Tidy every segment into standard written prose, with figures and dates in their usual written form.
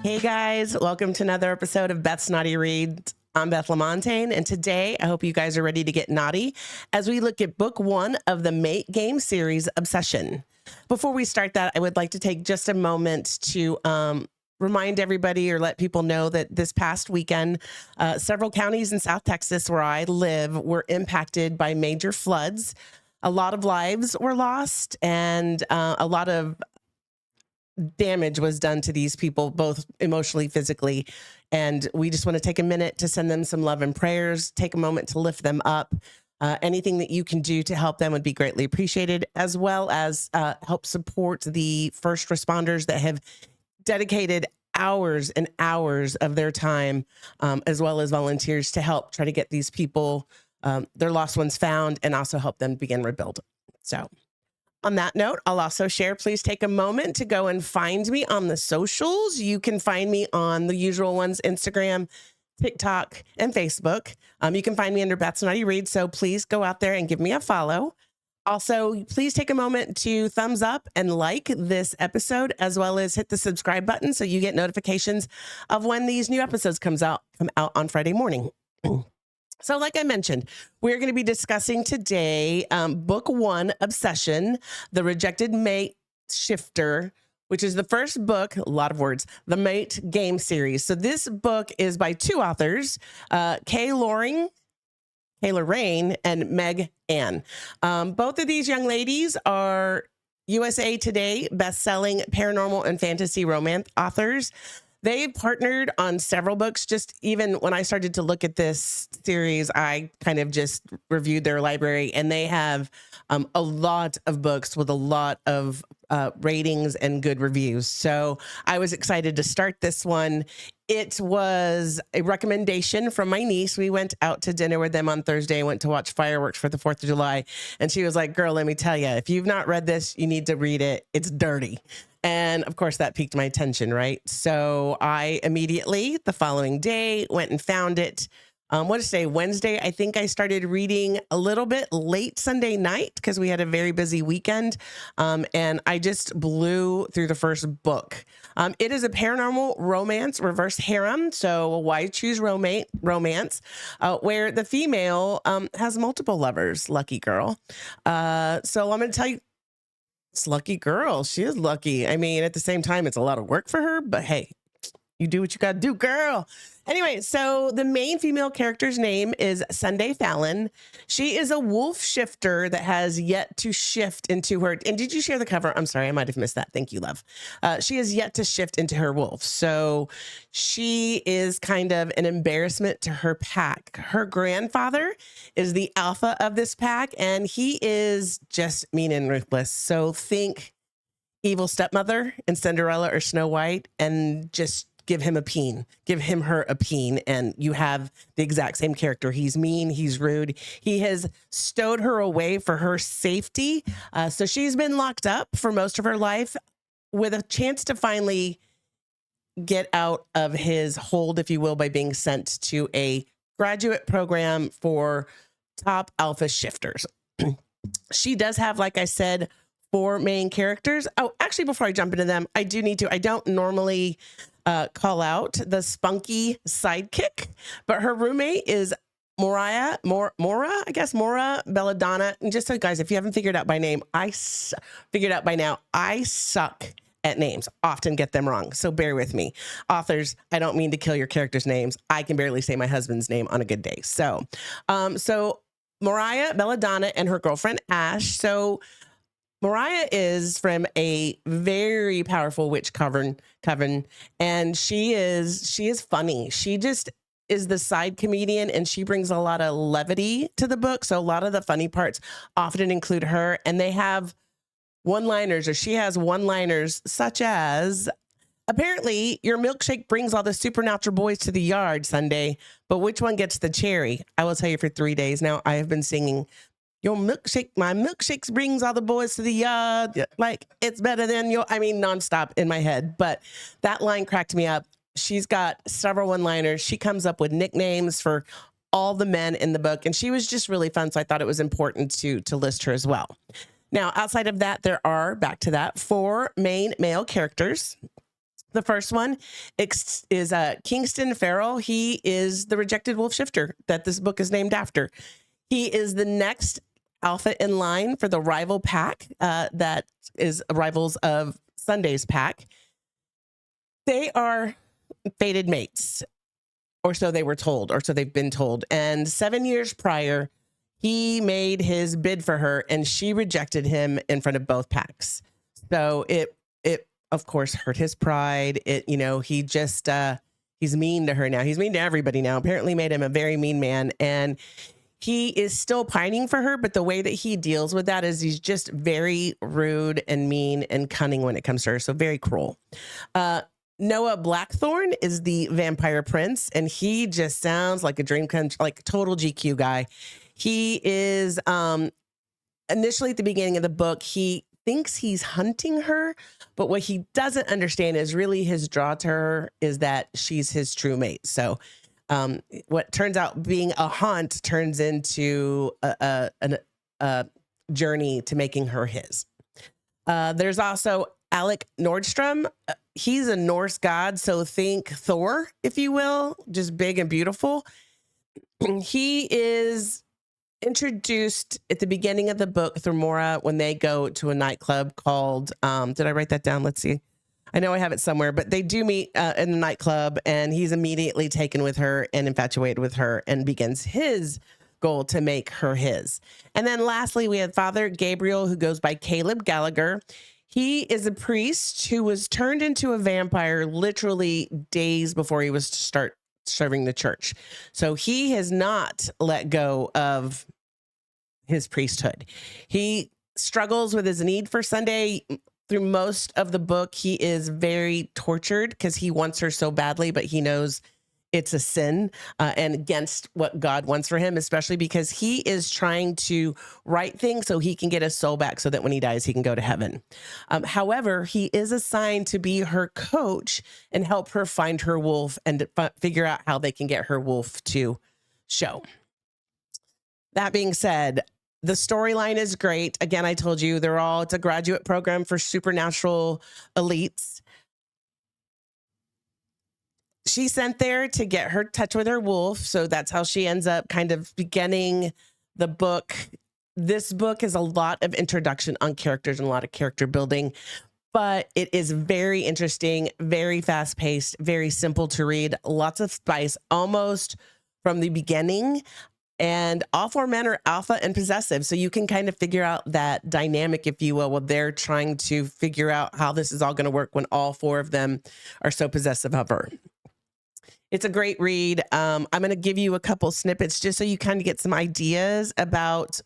Hey guys, welcome to another episode of Beth's Naughty Reads. I'm Beth LaMontagne, and today I hope you guys are ready to get naughty as we look at book one of the Mate game series, Obsession. Before we start that, I would like to take just a moment to remind everybody or let people know that this past weekend, several counties in South Texas where I live were impacted by major floods. A lot of lives were lost, and a lot of damage was done to these people, both emotionally, physically. And we just want to take a minute to send them some love and prayers, take a moment to lift them up. Anything that you can do to help them would be greatly appreciated, as well as help support the first responders that have dedicated hours and hours of their time, as well as volunteers to help try to get these people, their lost ones found, and also help them begin rebuild. So on that note, I'll also share, please take a moment to go and find me on the socials. You can find me on the usual ones, Instagram, TikTok, and Facebook. You can find me under Beth's Naughty Reads, so please go out there and give me a follow. Also, please take a moment to thumbs up and like this episode, as well as hit the subscribe button so you get notifications of when these new episodes come out on Friday morning. So like I mentioned, we're going to be discussing today book one, Obsession, The Rejected Mate Shifter, which is the first book, a lot of words, the Mate game series. So this book is by two authors, Loraine, and Meg Ann. Both of these young ladies are USA Today best-selling paranormal and fantasy romance authors. They've partnered on several books. Just even when I started to look at this series, I kind of just reviewed their library, and they have a lot of books with a lot of ratings and good reviews. So I was excited to start this one. It was a recommendation from my niece. We went out to dinner with them on Thursday. Went to watch fireworks for the 4th of July. And she was like, girl, let me tell you, if you've not read this, you need to read it. It's dirty. And of course, that piqued my attention, right? So I immediately, the following day, went and found it. What is today? Wednesday. I think I started reading a little bit late Sunday night because we had a very busy weekend. And I just blew through the first book. It is a paranormal romance reverse harem. So why choose romance where the female has multiple lovers? Lucky girl. So I'm going to tell you, it's lucky girl. She is lucky. I mean, at the same time, it's a lot of work for her, but hey, you do what you got to do, girl. Anyway, so the main female character's name is Sunday Fallon. She is a wolf shifter that has yet to shift into her. And did you share the cover? I'm sorry, I might have missed that. Thank you, love. She has yet to shift into her wolf. So she is kind of an embarrassment to her pack. Her grandfather is the alpha of this pack, and he is just mean and ruthless. So think evil stepmother in Cinderella or Snow White, and just give him her a peen, and you have the exact same character. He's mean, he's rude. He has stowed her away for her safety. So she's been locked up for most of her life with a chance to finally get out of his hold, if you will, by being sent to a graduate program for top alpha shifters. She does have, like I said, 4 main characters. Oh, actually, before I jump into them, I don't normally call out the spunky sidekick, but her roommate is Mora Belladonna. And just so guys, if you haven't figured out by name, figured out by now, I suck at names, often get them wrong. So bear with me. Authors, I don't mean to kill your characters' names. I can barely say my husband's name on a good day. So Mora Belladonna and her girlfriend, Ash. So Mariah is from a very powerful witch coven, and she is funny. She just is the side comedian, and she brings a lot of levity to the book. So a lot of the funny parts often include her, and they have one-liners, or she has one-liners such as, apparently your milkshake brings all the supernatural boys to the yard Sunday, but which one gets the cherry? I will tell you, for 3 days now, I have been singing my milkshakes brings all the boys to the yard. Yeah. Like, it's better than nonstop in my head. But that line cracked me up. She's got several one-liners. She comes up with nicknames for all the men in the book, and she was just really fun. So I thought it was important to list her as well. Now, outside of that, there are, back to that, 4 main male characters. The first one is Kingston Farrell. He is the rejected wolf shifter that this book is named after. He is the next alpha in line for the rival pack that is rivals of Sunday's pack. They are fated mates, or so they were told, or so they've been told. And 7 years prior, he made his bid for her and she rejected him in front of both packs. So it of course hurt his pride. He just he's mean to her now. He's mean to everybody now. Apparently made him a very mean man, and he is still pining for her, but the way that he deals with that is he's just very rude and mean and cunning when it comes to her. So very cruel. Noah Blackthorn is the vampire prince, and he just sounds like a dream come, like total GQ guy. He is initially at the beginning of the book, he thinks he's hunting her, but what he doesn't understand is really his draw to her is that she's his true mate. So what turns out being a hunt turns into a journey to making her his. There's also Alec Nordstrom. He's a Norse god, so think Thor, if you will, just big and beautiful. He is introduced at the beginning of the book through Mora when they go to a nightclub called, did I write that down? Let's see. I know I have it somewhere, but they do meet in the nightclub, and he's immediately taken with her and infatuated with her and begins his goal to make her his. And then lastly, we have Father Gabriel, who goes by Caleb Gallagher. He is a priest who was turned into a vampire literally days before he was to start serving the church. So he has not let go of his priesthood. He struggles with his need for Sunday. Through most of the book, he is very tortured because he wants her so badly, but he knows it's a sin and against what God wants for him, especially because he is trying to right things so he can get his soul back so that when he dies, he can go to heaven. However, he is assigned to be her coach and help her find her wolf and figure out how they can get her wolf to show. That being said, the storyline is great. Again, I told you it's a graduate program for supernatural elites. She's sent there to get her touch with her wolf. So that's how she ends up kind of beginning the book. This book is a lot of introduction on characters and a lot of character building, but it is very interesting, very fast paced, very simple to read, lots of spice almost from the beginning. And all four men are alpha and possessive. So you can kind of figure out that dynamic, if you will, while they're trying to figure out how this is all going to work when all four of them are so possessive of her. It's a great read. I'm going to give you a couple snippets just so you kind of get some ideas about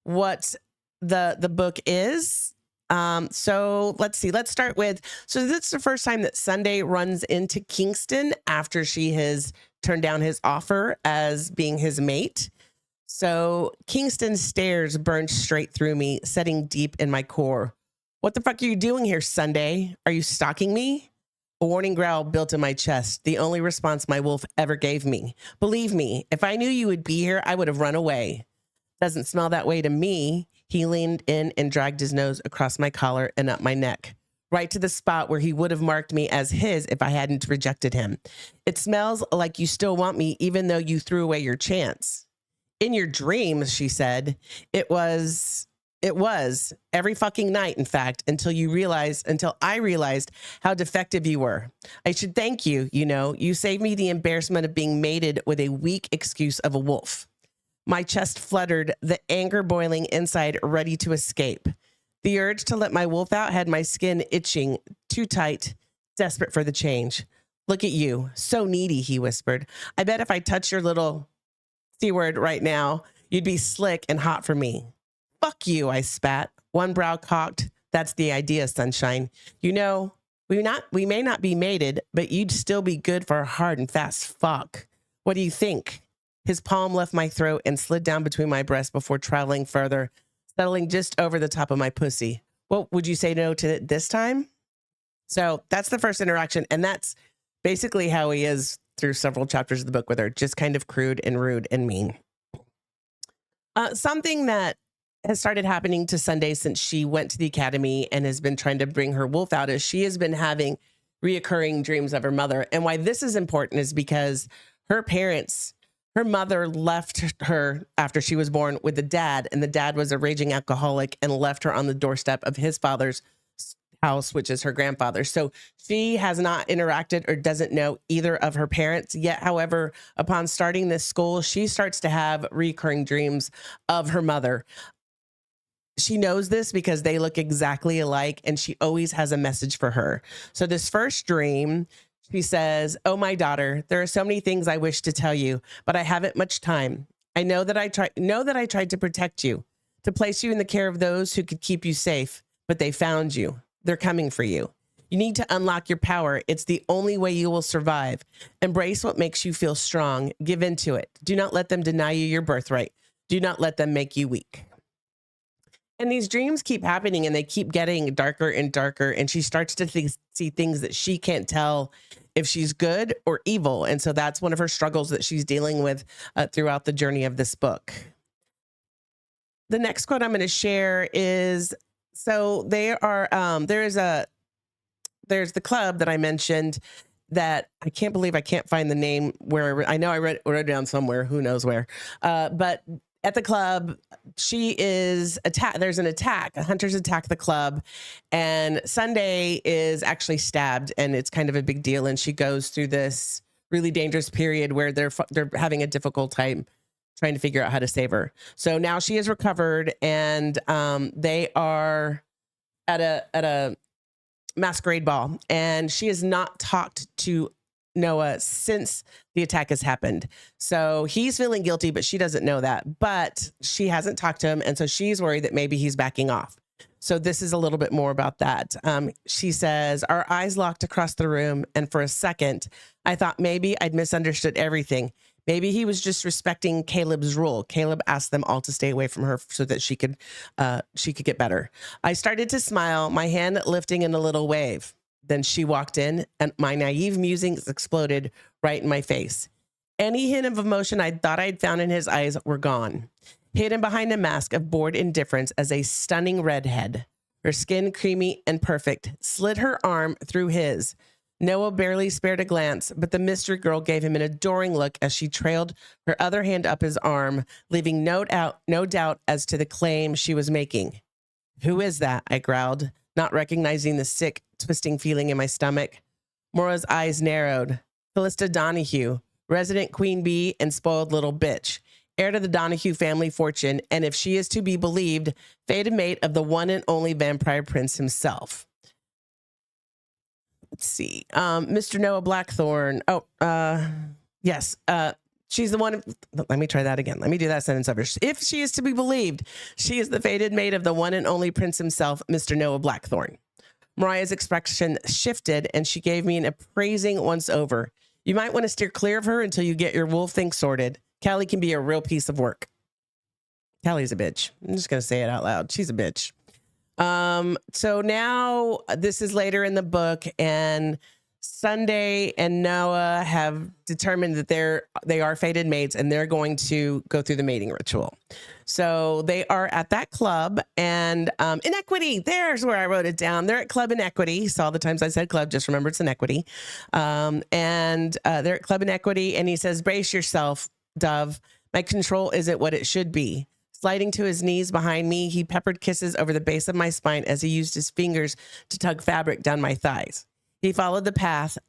what the book is. So let's see. Let's start with, so this is the first time that Sunday runs into Kingston after she has turned down his offer as being his mate. So Kingston's stares burned straight through me, setting deep in my core. What the fuck are you doing here, Sunday? Are you stalking me? A warning growl built in my chest, the only response my wolf ever gave me. Believe me, if I knew you would be here, I would have run away. Doesn't smell that way to me. He leaned in and dragged his nose across my collar and up my neck, right to the spot where he would have marked me as his if I hadn't rejected him. It smells like you still want me, even though you threw away your chance. In your dreams, she said. It was every fucking night, in fact, until I realized how defective you were. I should thank you. You saved me the embarrassment of being mated with a weak excuse of a wolf. My chest fluttered, the anger boiling inside, ready to escape. The urge to let my wolf out had my skin itching, too tight, desperate for the change. Look at you, so needy, he whispered. I bet if I touched your little C word right now, you'd be slick and hot for me. Fuck you, I spat, one brow cocked. That's the idea, sunshine. We may not be mated, but you'd still be good for a hard and fast fuck. What do you think? His palm left my throat and slid down between my breasts before traveling further, settling just over the top of my pussy. Well, would you say no to it this time? So that's the first interaction. And that's basically how he is through several chapters of the book with her, just kind of crude and rude and mean. Something that has started happening to Sunday since she went to the academy and has been trying to bring her wolf out is she has been having reoccurring dreams of her mother. And why this is important is because her mother left her after she was born with a dad, and the dad was a raging alcoholic and left her on the doorstep of his father's house, which is her grandfather. So she has not interacted or doesn't know either of her parents yet. However, upon starting this school, she starts to have recurring dreams of her mother. She knows this because they look exactly alike, and she always has a message for her. So this first dream, she says, "Oh, my daughter, there are so many things I wish to tell you, but I haven't much time. I know that I tried to protect you, to place you in the care of those who could keep you safe, but they found you. They're coming for you. You need to unlock your power. It's the only way you will survive. Embrace what makes you feel strong. Give into it. Do not let them deny you your birthright. Do not let them make you weak." And these dreams keep happening, and they keep getting darker and darker. And she starts to see things that she can't tell if she's good or evil. And so that's one of her struggles that she's dealing with throughout the journey of this book. The next quote I'm going to share is, so there's the club that I mentioned that I can't believe I can't find the name where I know I wrote it down somewhere, who knows where. But at the club, she is attacked. There's an attack. Hunters attack the club, and Sunday is actually stabbed, and it's kind of a big deal. And she goes through this really dangerous period where they're having a difficult time trying to figure out how to save her. So now she is recovered, and they are at a masquerade ball, and she has not talked to Noah since the attack has happened. So he's feeling guilty, but she doesn't know that. But she hasn't talked to him, and so she's worried that maybe he's backing off. So this is a little bit more about that. She says, "Our eyes locked across the room, and for a second, I thought maybe I'd misunderstood everything. Maybe he was just respecting Caleb's rule. Caleb asked them all to stay away from her so that she could get better. I started to smile, my hand lifting in a little wave. Then she walked in, and my naive musings exploded right in my face. Any hint of emotion I thought I'd found in his eyes were gone, hidden behind a mask of bored indifference as a stunning redhead. Her skin, creamy and perfect, slid her arm through his. Noah barely spared a glance, but the mystery girl gave him an adoring look as she trailed her other hand up his arm, leaving no doubt as to the claim she was making. "Who is that?" I growled, not recognizing the sick, twisting feeling in my stomach. Mora's eyes narrowed. "Callista Donahue, resident queen bee and spoiled little bitch, heir to the Donahue family fortune, and if she is to be believed, fated mate of the one and only vampire prince himself." Let's see. Mr. Noah Blackthorne. Yes. She's the one. Let me try that again. Let me do that sentence over. If she is to be believed, she is the fated mate of the one and only prince himself, Mr. Noah Blackthorne. Mariah's expression shifted, and she gave me an appraising once over. "You might want to steer clear of her until you get your wolf thing sorted. Callie can be a real piece of work." Callie's a bitch. I'm just going to say it out loud. She's a bitch. So now this is later in the book, and Sunday and Noah have determined that they are fated mates, and they're going to go through the mating ritual. So they are at that club, and Inequity, there's where I wrote it down. They're at Club Inequity. So all the times I said club, just remember it's Inequity. And they're at Club Inequity, and he says, "Brace yourself, Dove. My control isn't what it should be." Sliding to his knees behind me, he peppered kisses over the base of my spine as he used his fingers to tug fabric down my thighs. He followed the path,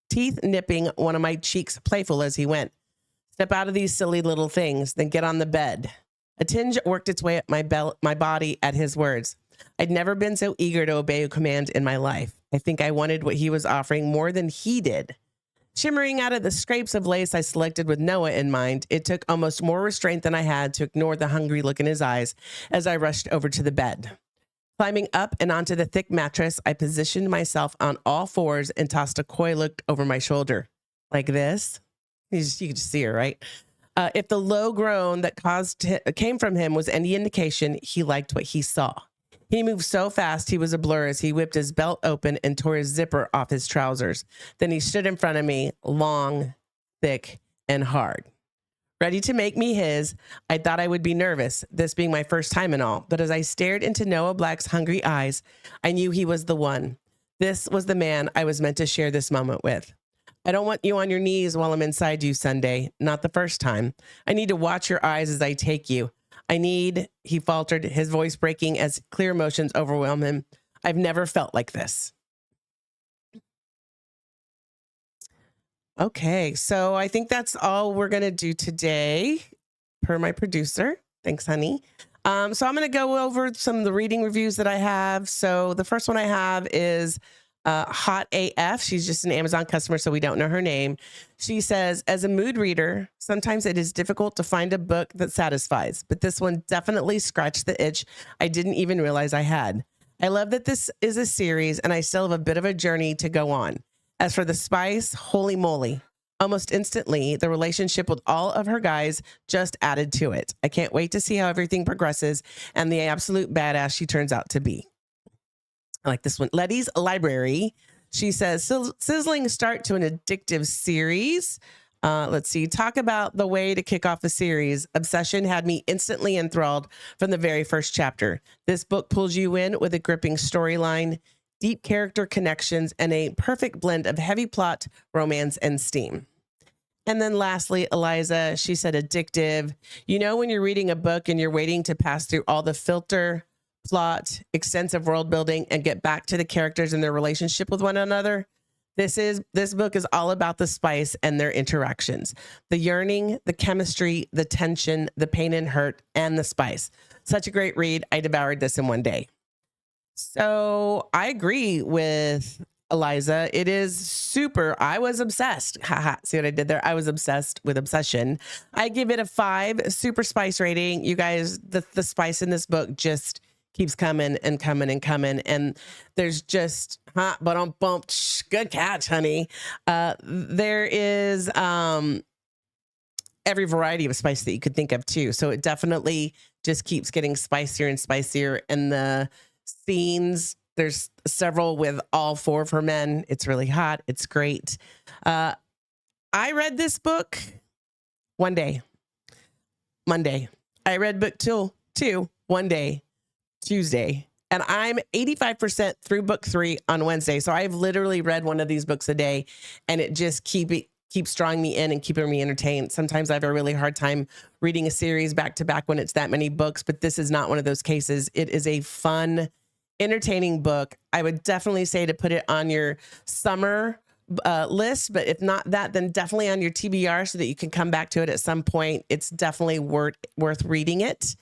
teeth nipping one of my cheeks, playful as he went. "Step out of these silly little things, then get on the bed." A tinge worked its way up my body at his words. I'd never been so eager to obey a command in my life. I think I wanted what he was offering more than he did. Shimmering out of the scrapes of lace I selected with Noah in mind, it took almost more restraint than I had to ignore the hungry look in his eyes as I rushed over to the bed. Climbing up and onto the thick mattress, I positioned myself on all fours and tossed a coy look over my shoulder. Like this? You can just see her, right? If the low groan that came from him was any indication, he liked what he saw. He moved so fast he was a blur as he whipped his belt open and tore his zipper off his trousers. Then he stood in front of me, long, thick, and hard. Ready to make me his, I thought I would be nervous, this being my first time and all, but as I stared into Noah Black's hungry eyes, I knew he was the one. This was the man I was meant to share this moment with. I don't want you on your knees while I'm inside you, Sunday. Not the first time. I need to watch your eyes as I take you. He faltered, his voice breaking as clear emotions overwhelm him. I've never felt like this. Okay, so I think that's all we're going to do today, per my producer. Thanks, honey. So I'm going to go over some of the reading reviews that I have. So the first one I have is Hot AF. She's just an Amazon customer, so we don't know her name. She says, as a mood reader, sometimes it is difficult to find a book that satisfies, but this one definitely scratched the itch I didn't even realize I had. I love that this is a series, and I still have a bit of a journey to go on. As for the spice, holy moly. Almost instantly, the relationship with all of her guys just added to it. I can't wait to see how everything progresses and the absolute badass she turns out to be. I like this one. Letty's Library. She says, sizzling start to an addictive series. Let's see. Talk about the way to kick off a series. Obsession had me instantly enthralled from the very first chapter. This book pulls you in with a gripping storyline, deep character connections, and a perfect blend of heavy plot, romance, and steam. And then lastly, Eliza, she said addictive. You know, when you're reading a book and you're waiting to pass through all the filter, plot, extensive world building, and get back to the characters and their relationship with one another? This book is all about the spice and their interactions. The yearning, the chemistry, the tension, the pain and hurt, and the spice. Such a great read. I devoured this in one day. So I agree with Eliza. It is super. I was obsessed. Haha. See what I did there? I was obsessed with Obsession. I give it a 5 super spice rating. You guys, the spice in this book just keeps coming and coming and coming. And there's just, good catch, honey. There is every variety of spice that you could think of too. So it definitely just keeps getting spicier and spicier. And the scenes, there's several with all 4 of her men. It's really hot. It's great. I read this book one day, Monday. I read book 2 one day, Tuesday. And I'm 85% through book 3 on Wednesday. So I've literally read one of these books a day, and it just keeps drawing me in and keeping me entertained. Sometimes I have a really hard time reading a series back to back when it's that many books, but this is not one of those cases. It is a fun, entertaining book. I would definitely say to put it on your summer list, but if not that, then definitely on your TBR so that you can come back to it at some point. It's definitely worth reading it.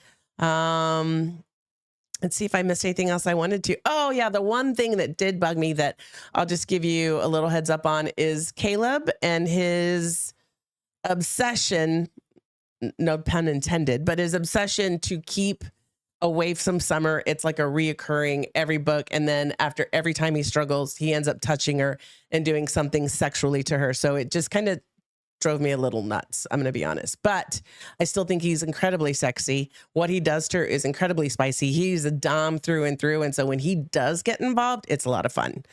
Let's see if I missed anything else I wanted to. Oh yeah, the one thing that did bug me that I'll just give you a little heads up on is Caleb and his obsession, no pun intended, but his obsession to keep away from Summer. It's like a reoccurring every book. And then after every time he struggles, he ends up touching her and doing something sexually to her. So it just kind of drove me a little nuts, I'm going to be honest. But I still think he's incredibly sexy. What he does to her is incredibly spicy. He's a dom through and through. And so when he does get involved, it's a lot of fun.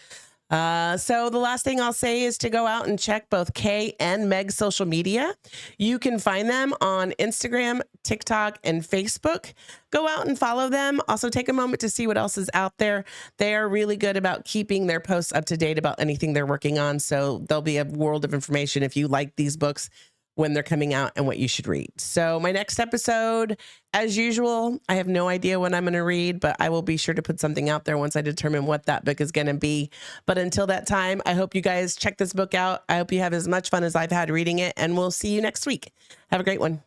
So the last thing I'll say is to go out and check both Kay and Meg's social media. You can find them on Instagram, TikTok, and Facebook. Go out and follow them. Also take a moment to see what else is out there. They are really good about keeping their posts up to date about anything they're working on. So there'll be a world of information if you like these books when they're coming out and what you should read. So my next episode, as usual, I have no idea when I'm going to read, but I will be sure to put something out there once I determine what that book is going to be. But until that time, I hope you guys check this book out. I hope you have as much fun as I've had reading it, and we'll see you next week. Have a great one.